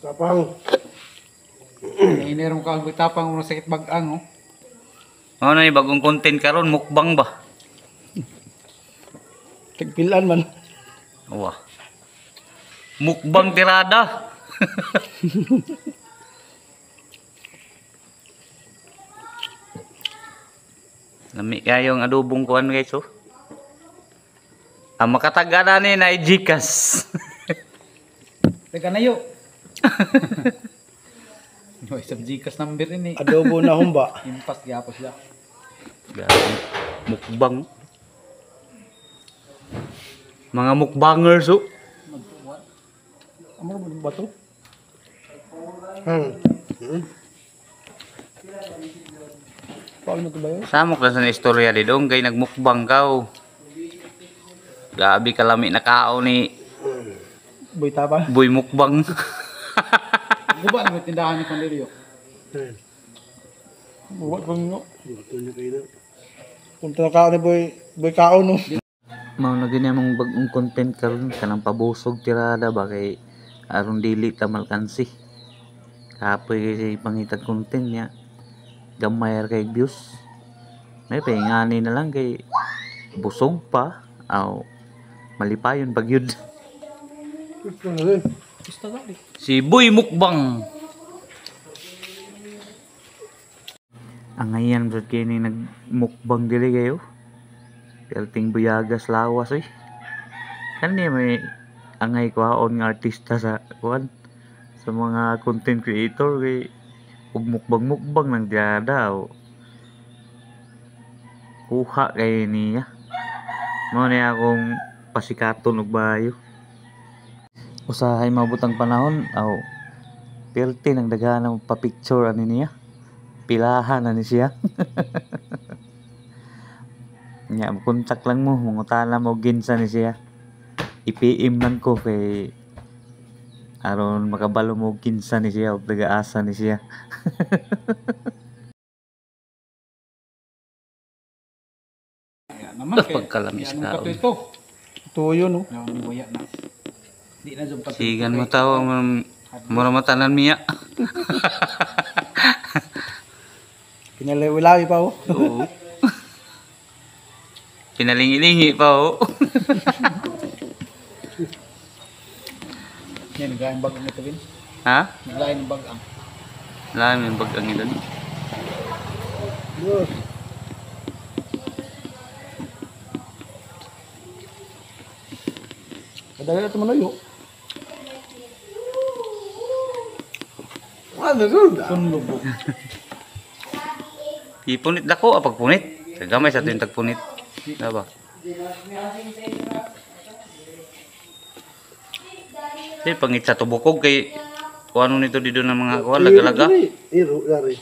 Tapang. Ininom ka ang tapang mo sakit bagang, oh. Ano na yung bagong content karon, mukbang ba? Tagpilan man. Wah. Mukbang tirada. Lami kayong adobong kuan guys, oh. Ang makataga na ni na Gcash. Teka na yo. No, isang Gcash number ini. Adobo na humba. Impas gyapos ya. Mukbang. Mga mukbangers, oh. Amo ba to? Paano to ba yun? Samok lang sa istorya di dong kay nagmukbang ka, oh. Grabe kalami na kao ni Boy tapang. Boy Mukbang. Di ba ang tindahan ni Cornelio? Buwat pang no. Punta na kao ni boy kao no. Mao na gini among bagong content karon kanang pabusog tirada ba kay aron dili ta malkansi. Kapoy kay pangitag content niya. Gamay ra kay views. May paingani na lang kay busog pa aw malipayon pag yun. Gusto ka di. Si Boy Mukbang. Ang ngayon bro kini nagmukbang dili kayo. Perting buyagas lawas eh. Kani may angay kwaon nga artista sa kuan sa mga content creator kay ug mukbang nang diada o kuha kay niya. Mo ni akong pasikaton og bayo. Usahay mabutang panahon aw perti nang daghan pa picture ani niya. Pilahan na ni siya. Nya kontak lang mo mangutana mo ginsa ni siya. I-PM lang ko kay aron makabalo mo ginsa ni siya ug taga-asa ni siya. Naman kay. Pagkalamis ka. Ito. Tuyo no. Yung buya na. Di na jud pati. Sigan mo tawo mura matanan miya. Kinalawi-lawi pa oh. Oo. Pinalingi-lingi pa, oh. Yan naglain bagang ito bin. Ha? Naglain ng bagang. Lahat yung bagang ito. Yes. Kadali na tumalayo. Ano gud? Sunlubog. Ipunit dako apag punit. Kagamay sa tuwing tagpunit. Diba? Pangit sa tubukog kay kuano nito dito ng mga kuwan, laga-laga. Iro, gari.